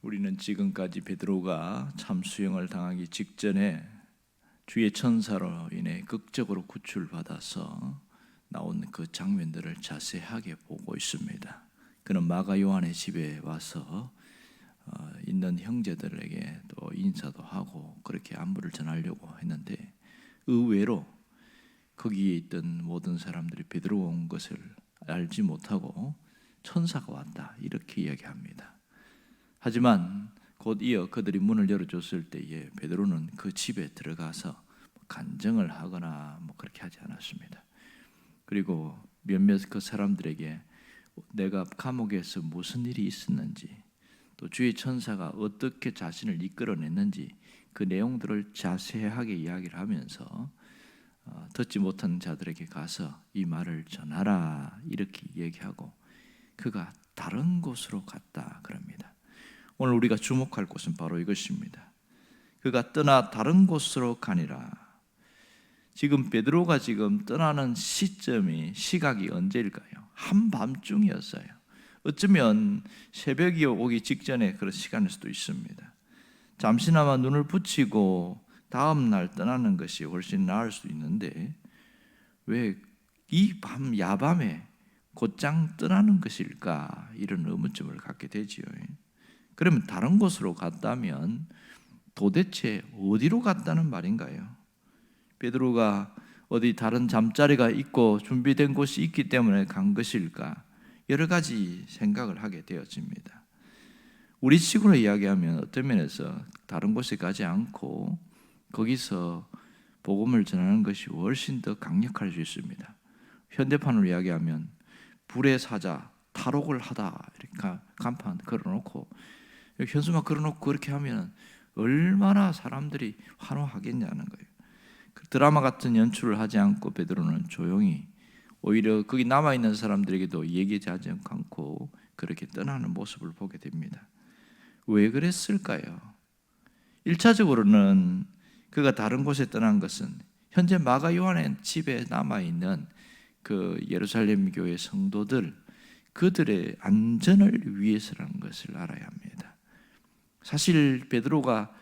우리는 지금까지 베드로가 참수형을 당하기 직전에 주의 천사로 인해 극적으로 구출받아서 나온 그 장면들을 자세하게 보고 있습니다. 그는 마가 요한의 집에 와서 있는 형제들에게 또 인사도 하고 그렇게 안부를 전하려고 했는데, 의외로 거기에 있던 모든 사람들이 베드로가 온 것을 알지 못하고 천사가 왔다 이렇게 이야기합니다. 하지만 곧 이어 그들이 문을 열어줬을 때에 베드로는 그 집에 들어가서 간증을 하거나 그렇게 하지 않았습니다. 그리고 몇몇 그 사람들에게 내가 감옥에서 무슨 일이 있었는지, 또 주의 천사가 어떻게 자신을 이끌어냈는지 그 내용들을 자세하게 이야기를 하면서 듣지 못한 자들에게 가서 이 말을 전하라 이렇게 얘기하고 그가 다른 곳으로 갔다 그럽니다. 오늘 우리가 주목할 곳은 바로 이것입니다. 그가 떠나 다른 곳으로 가니라. 지금 베드로가 지금 떠나는 시각이 언제일까요? 한밤중이었어요. 어쩌면 새벽이 오기 직전에 그런 시간일 수도 있습니다. 잠시나마 눈을 붙이고 다음 날 떠나는 것이 훨씬 나을 수도 있는데 왜 이 야밤에 곧장 떠나는 것일까? 이런 의문점을 갖게 되지요. 그러면 다른 곳으로 갔다면 도대체 어디로 갔다는 말인가요? 베드로가 어디 다른 잠자리가 있고 준비된 곳이 있기 때문에 간 것일까? 여러 가지 생각을 하게 되어집니다. 우리식으로 이야기하면 어떤 면에서 다른 곳에 가지 않고 거기서 복음을 전하는 것이 훨씬 더 강력할 수 있습니다. 현대판으로 이야기하면 불의 사자, 탈옥을 하다 이렇게 간판 걸어놓고 현수막 걸어놓고 그렇게 하면 얼마나 사람들이 환호하겠냐는 거예요. 드라마 같은 연출을 하지 않고 베드로는 조용히 오히려 거기 남아있는 사람들에게도 얘기하지 않고 그렇게 떠나는 모습을 보게 됩니다. 왜 그랬을까요? 1차적으로는 그가 다른 곳에 떠난 것은 현재 마가 요한의 집에 남아있는 그 예루살렘 교회 성도들, 그들의 안전을 위해서라는 것을 알아야 합니다. 사실 베드로가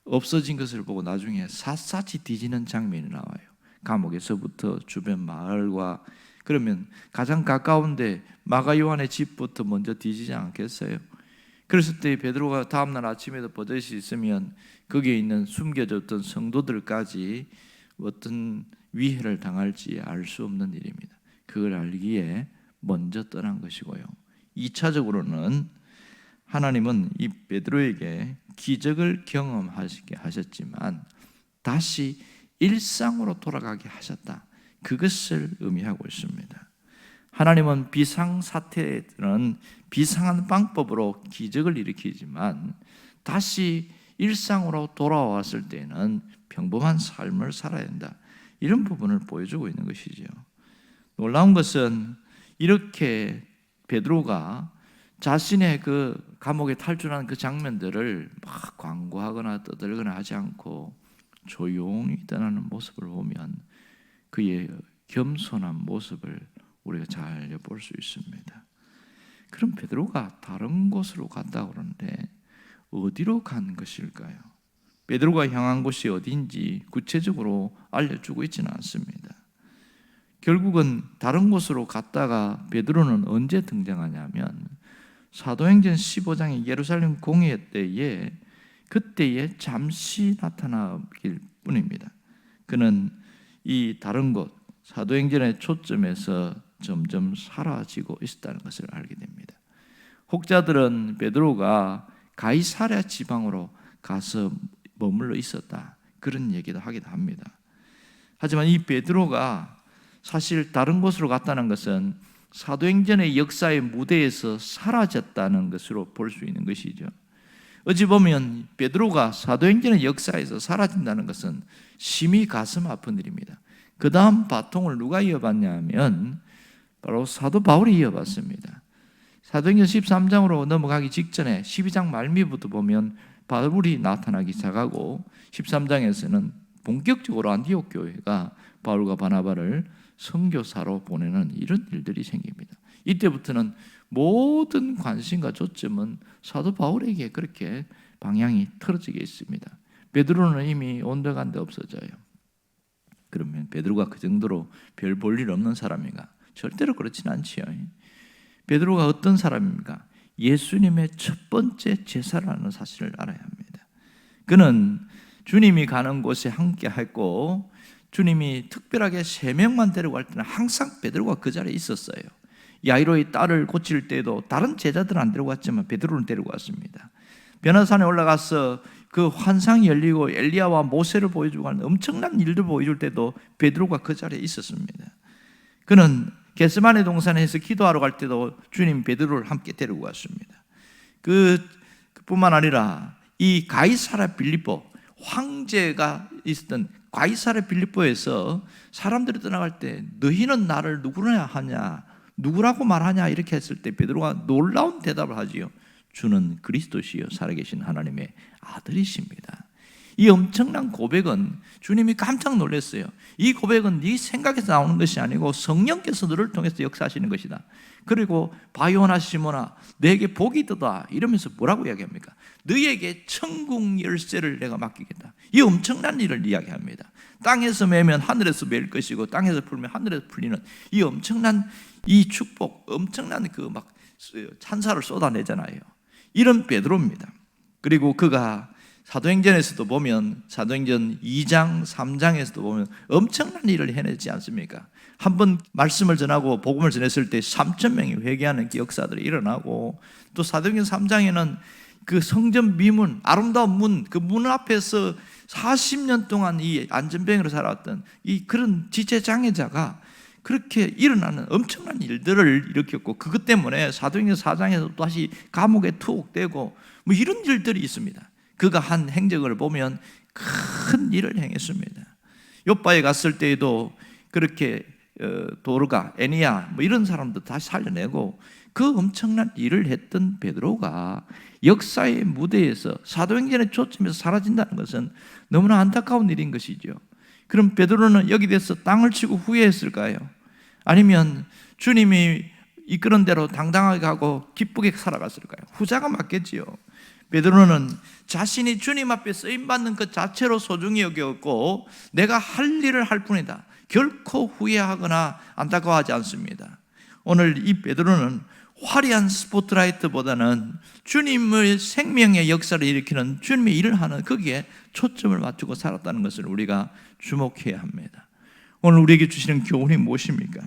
없어진 것을 보고 나중에 샅샅이 뒤지는 장면이 나와요. 감옥에서부터 주변 마을과, 그러면 가장 가까운데 마가 요한의 집부터 먼저 뒤지지 않겠어요? 그랬을 때 베드로가 다음날 아침에도 버젓이 있으면 거기에 있는 숨겨졌던 성도들까지 어떤 위해를 당할지 알 수 없는 일입니다. 그걸 알기에 먼저 떠난 것이고요. 2차적으로는 하나님은 이 베드로에게 기적을 경험하게 하셨지만 다시 일상으로 돌아가게 하셨다. 그것을 의미하고 있습니다. 하나님은 비상사태에는 비상한 방법으로 기적을 일으키지만 다시 일상으로 돌아왔을 때는 평범한 삶을 살아야 한다. 이런 부분을 보여주고 있는 것이죠. 놀라운 것은 이렇게 베드로가 자신의 그 감옥에 탈출하는 그 장면들을 막 광고하거나 떠들거나 하지 않고 조용히 떠나는 모습을 보면 그의 겸손한 모습을 우리가 잘 볼 수 있습니다. 그럼 베드로가 다른 곳으로 갔다고 그러는데 어디로 간 것일까요? 베드로가 향한 곳이 어디인지 구체적으로 알려주고 있지는 않습니다. 결국은 다른 곳으로 갔다가 베드로는 언제 등장하냐면 사도행전 15장의 예루살렘 공회 때에 그때에 잠시 나타나길 뿐입니다. 그는 이 다른 곳 사도행전의 초점에서 점점 사라지고 있었다는 것을 알게 됩니다. 혹자들은 베드로가 가이사랴 지방으로 가서 머물러 있었다 그런 얘기도 하기도 합니다. 하지만 이 베드로가 사실 다른 곳으로 갔다는 것은 사도행전의 역사의 무대에서 사라졌다는 것으로 볼 수 있는 것이죠. 어찌 보면 베드로가 사도행전의 역사에서 사라진다는 것은 심히 가슴 아픈 일입니다. 그 다음 바통을 누가 이어받냐 하면 바로 사도 바울이 이어받습니다. 사도행전 13장으로 넘어가기 직전에 12장 말미부터 보면 바울이 나타나기 시작하고 13장에서는 본격적으로 안디옥 교회가 바울과 바나바를 선교사로 보내는 이런 일들이 생깁니다. 이때부터는 모든 관심과 초점은 사도 바울에게 그렇게 방향이 틀어지게 있습니다. 베드로는 이미 온데간데 없어져요. 그러면 베드로가 그 정도로 별 볼 일 없는 사람인가? 절대로 그렇지는 않지요. 베드로가 어떤 사람입니까? 예수님의 첫 번째 제사라는 사실을 알아야 합니다. 그는 주님이 가는 곳에 함께 했고, 주님이 특별하게 3명만 데려갈 때는 항상 베드로가 그 자리에 있었어요. 야이로의 딸을 고칠 때도 다른 제자들은 안 데려갔지만 베드로는 데려갔습니다. 변화산에 올라가서 그 환상이 열리고 엘리야와 모세를 보여주고 하는 엄청난 일들 보여줄 때도 베드로가 그 자리에 있었습니다. 그는 겟세마네 동산에서 기도하러 갈 때도 주님 베드로를 함께 데리고 갔습니다. 그뿐만 아니라 이 가이사랴 빌립보, 황제가 있었던 가이사랴 빌립보에서 사람들이 떠나갈 때 너희는 나를 누구냐 하냐, 누구라고 말하냐 이렇게 했을 때 베드로가 놀라운 대답을 하지요. 주는 그리스도시요 살아계신 하나님의 아들이십니다. 이 엄청난 고백은 주님이 깜짝 놀랐어요. 이 고백은 네 생각에서 나오는 것이 아니고 성령께서 너를 통해서 역사하시는 것이다. 그리고 바요나 시모나 내게 복이 있도다 이러면서 뭐라고 이야기합니까? 너에게 천국 열쇠를 내가 맡기겠다. 이 엄청난 일을 이야기합니다. 땅에서 매면 하늘에서 매일 것이고 땅에서 풀면 하늘에서 풀리는 이 엄청난 이 축복, 엄청난 그 막 찬사를 쏟아내잖아요. 이런 베드로입니다. 그리고 그가 사도행전에서도 보면 사도행전 2장 3장에서도 보면 엄청난 일을 해내지 않습니까? 한번 말씀을 전하고 복음을 전했을 때 3,000명이 회개하는 역사들이 일어나고, 또 사도행전 3장에는 그 성전 미문, 아름다운 문, 그 문 앞에서 40년 동안 이 안전병으로 살아왔던 이 그런 지체장애자가 그렇게 일어나는 엄청난 일들을 일으켰고, 그것 때문에 사도행전 4장에서 다시 감옥에 투옥되고 뭐 이런 일들이 있습니다. 그가 한 행적을 보면 큰 일을 행했습니다. 요빠에 갔을 때에도 그렇게 도르가, 에니야 뭐 이런 사람도 다시 살려내고 그 엄청난 일을 했던 베드로가 역사의 무대에서 사도행전의 초점에서 사라진다는 것은 너무나 안타까운 일인 것이죠. 그럼 베드로는 여기 대해서 땅을 치고 후회했을까요? 아니면 주님이 이끄는 대로 당당하게 가고 기쁘게 살아갔을까요? 후자가 맞겠지요. 베드로는 자신이 주님 앞에 쓰임받는 것 자체로 소중히 여겼고 내가 할 일을 할 뿐이다. 결코 후회하거나 안타까워하지 않습니다. 오늘 이 베드로는 화려한 스포트라이트보다는 주님의 생명의 역사를 일으키는 주님의 일을 하는 거기에 초점을 맞추고 살았다는 것을 우리가 주목해야 합니다. 오늘 우리에게 주시는 교훈이 무엇입니까?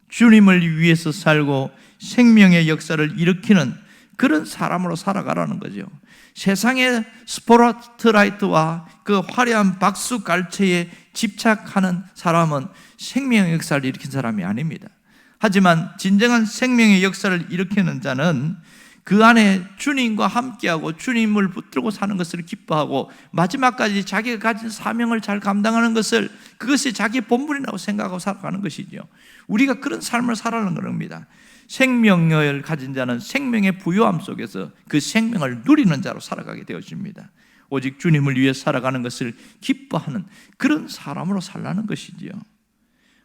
주님을 위해서 살고 생명의 역사를 일으키는 그런 사람으로 살아가라는 거죠. 세상의 스포트라이트와 그 화려한 박수 갈채에 집착하는 사람은 생명의 역사를 일으킨 사람이 아닙니다. 하지만 진정한 생명의 역사를 일으키는 자는 그 안에 주님과 함께하고 주님을 붙들고 사는 것을 기뻐하고 마지막까지 자기가 가진 사명을 잘 감당하는 것을, 그것이 자기의 본분이라고 생각하고 살아가는 것이죠. 우리가 그런 삶을 살아가는 겁니다. 생명을 가진 자는 생명의 부요함 속에서 그 생명을 누리는 자로 살아가게 되어집니다. 오직 주님을 위해 살아가는 것을 기뻐하는 그런 사람으로 살라는 것이지요.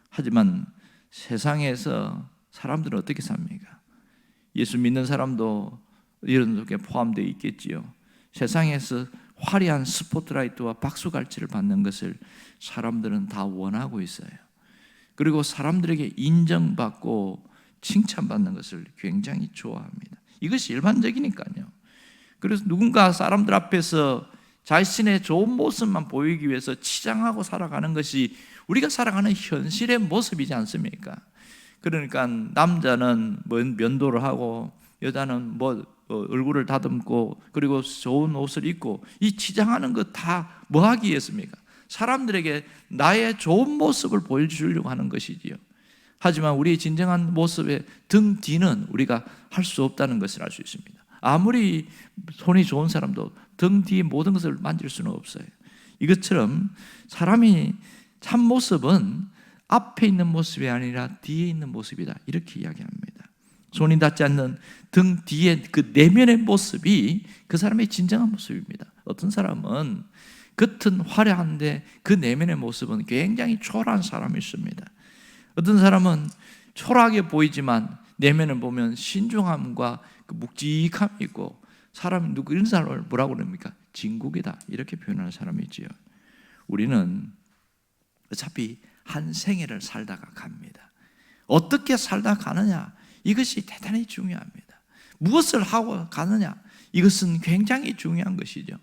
하지만 세상에서 사람들은 어떻게 삽니까? 예수 믿는 사람도 이런 속에 포함되어 있겠지요. 세상에서 화려한 스포트라이트와 박수갈채를 받는 것을 사람들은 다 원하고 있어요. 그리고 사람들에게 인정받고 칭찬받는 것을 굉장히 좋아합니다. 이것이 일반적이니까요. 그래서 누군가 사람들 앞에서 자신의 좋은 모습만 보이기 위해서 치장하고 살아가는 것이 우리가 살아가는 현실의 모습이지 않습니까? 그러니까 남자는 면도를 하고 여자는 얼굴을 다듬고 그리고 좋은 옷을 입고 이 치장하는 것 다 뭐 하기 위해서입니까? 사람들에게 나의 좋은 모습을 보여주려고 하는 것이지요. 하지만 우리의 진정한 모습의 등 뒤는 우리가 할 수 없다는 것을 알 수 있습니다. 아무리 손이 좋은 사람도 등 뒤의 모든 것을 만질 수는 없어요. 이것처럼 사람이 참 모습은 앞에 있는 모습이 아니라 뒤에 있는 모습이다, 이렇게 이야기합니다. 손이 닿지 않는 등 뒤에 그 내면의 모습이 그 사람의 진정한 모습입니다. 어떤 사람은 겉은 화려한데 그 내면의 모습은 굉장히 초라한 사람이 있습니다. 어떤 사람은 초라하게 보이지만 내면을 보면 신중함과 그 묵직함이 있고, 사람 누구 이런 사람을 뭐라고 그럽니까? 진국이다, 이렇게 표현하는 사람이지요. 우리는 어차피 한 생애를 살다가 갑니다. 어떻게 살다 가느냐, 이것이 대단히 중요합니다. 무엇을 하고 가느냐, 이것은 굉장히 중요한 것이죠.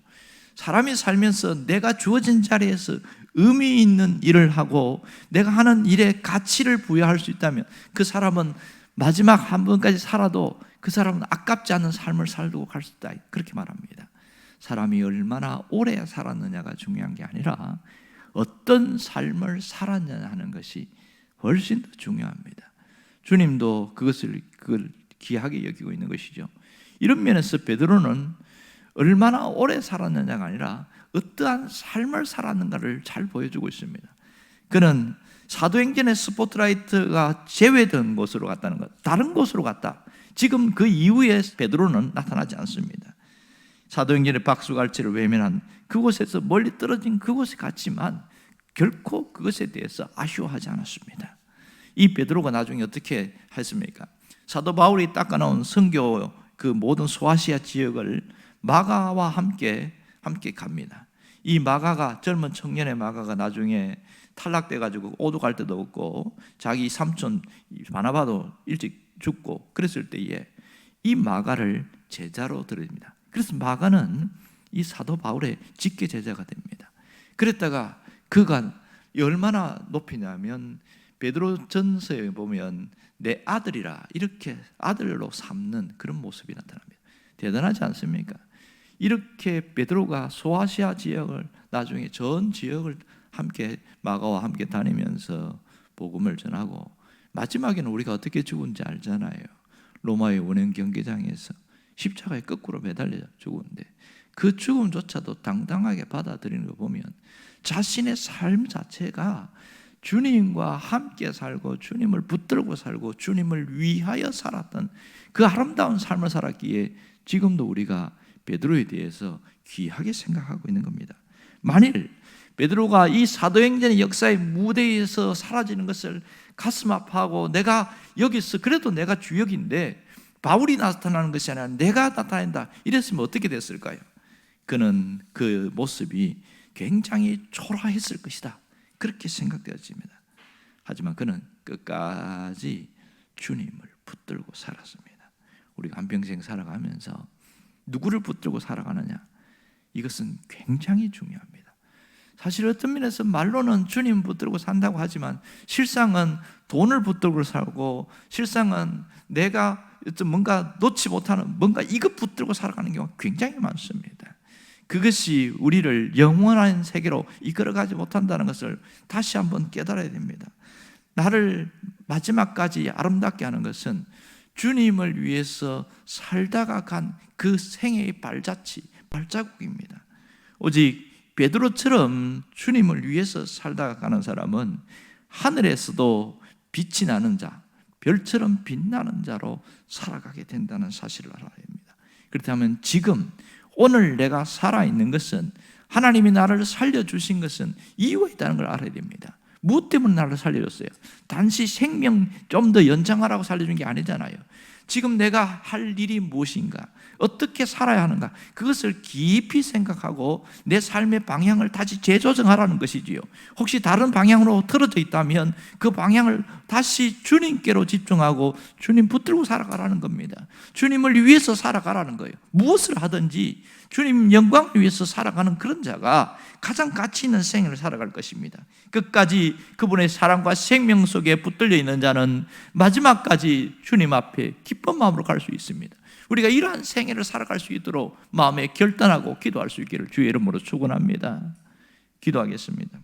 사람이 살면서 내가 주어진 자리에서 의미 있는 일을 하고 내가 하는 일에 가치를 부여할 수 있다면 그 사람은 마지막 한 번까지 살아도 그 사람은 아깝지 않은 삶을 살고 갈 수 있다, 그렇게 말합니다. 사람이 얼마나 오래 살았느냐가 중요한 게 아니라 어떤 삶을 살았느냐 하는 것이 훨씬 더 중요합니다. 주님도 그걸 귀하게 여기고 있는 것이죠. 이런 면에서 베드로는 얼마나 오래 살았느냐가 아니라 어떠한 삶을 살았는가를 잘 보여주고 있습니다. 그는 사도행전의 스포트라이트가 제외된 곳으로 갔다는 것, 다른 곳으로 갔다. 지금 그 이후에 베드로는 나타나지 않습니다. 사도행전의 박수갈채를 외면한 그곳에서 멀리 떨어진 그곳에 갔지만 결코 그것에 대해서 아쉬워하지 않았습니다. 이 베드로가 나중에 어떻게 했습니까? 사도 바울이 닦아놓은 선교 그 모든 소아시아 지역을 마가와 함께 갑니다. 이 마가가, 젊은 청년의 마가가 나중에 탈락돼 가지고 오죽할 데도 없고 자기 삼촌 바나바도 일찍 죽고 그랬을 때에 이 마가를 제자로 들입니다. 그래서 마가는 이 사도 바울의 직계 제자가 됩니다. 그랬다가 그가 얼마나 높이냐면 베드로전서에 보면 내 아들이라 이렇게 아들로 삼는 그런 모습이 나타납니다. 대단하지 않습니까? 이렇게 베드로가 소아시아 지역을, 나중에 전 지역을 함께 마가와 함께 다니면서 복음을 전하고, 마지막에는 우리가 어떻게 죽은지 알잖아요. 로마의 원형 경기장에서 십자가에 거꾸로 매달려 죽었는데 그 죽음조차도 당당하게 받아들이는 거 보면 자신의 삶 자체가 주님과 함께 살고 주님을 붙들고 살고 주님을 위하여 살았던 그 아름다운 삶을 살았기에 지금도 우리가 베드로에 대해서 귀하게 생각하고 있는 겁니다. 만일 베드로가 이 사도행전의 역사의 무대에서 사라지는 것을 가슴 아파하고 내가 여기서 그래도 내가 주역인데 바울이 나타나는 것이 아니라 내가 나타낸다 이랬으면 어떻게 됐을까요? 그는 그 모습이 굉장히 초라했을 것이다, 그렇게 생각되어집니다. 하지만 그는 끝까지 주님을 붙들고 살았습니다. 우리가 한평생 살아가면서 누구를 붙들고 살아가느냐, 이것은 굉장히 중요합니다. 사실 어떤 면에서 말로는 주님 붙들고 산다고 하지만 실상은 돈을 붙들고 살고 실상은 내가 뭔가 놓지 못하는 뭔가 이것 붙들고 살아가는 경우가 굉장히 많습니다. 그것이 우리를 영원한 세계로 이끌어가지 못한다는 것을 다시 한번 깨달아야 됩니다. 나를 마지막까지 아름답게 하는 것은 주님을 위해서 살다가 간 그 생애의 발자국입니다. 오직 베드로처럼 주님을 위해서 살다가 가는 사람은 하늘에서도 빛이 나는 자, 별처럼 빛나는 자로 살아가게 된다는 사실을 알아야 합니다. 그렇다면 지금 오늘 내가 살아있는 것은, 하나님이 나를 살려주신 것은 이유가 있다는 걸 알아야 됩니다. 무엇 때문에 나를 살려줬어요? 단지 생명 좀 더 연장하라고 살려준 게 아니잖아요. 지금 내가 할 일이 무엇인가, 어떻게 살아야 하는가, 그것을 깊이 생각하고 내 삶의 방향을 다시 재조정하라는 것이지요. 혹시 다른 방향으로 틀어져 있다면 그 방향을 다시 주님께로 집중하고 주님 붙들고 살아가라는 겁니다. 주님을 위해서 살아가라는 거예요. 무엇을 하든지 주님 영광을 위해서 살아가는 그런 자가 가장 가치 있는 생애를 살아갈 것입니다. 끝까지 그분의 사랑과 생명 속에 붙들려 있는 자는 마지막까지 주님 앞에 기쁜 마음으로 갈 수 있습니다. 우리가 이러한 생애를 살아갈 수 있도록 마음에 결단하고 기도할 수 있기를 주의 이름으로 축원합니다. 기도하겠습니다.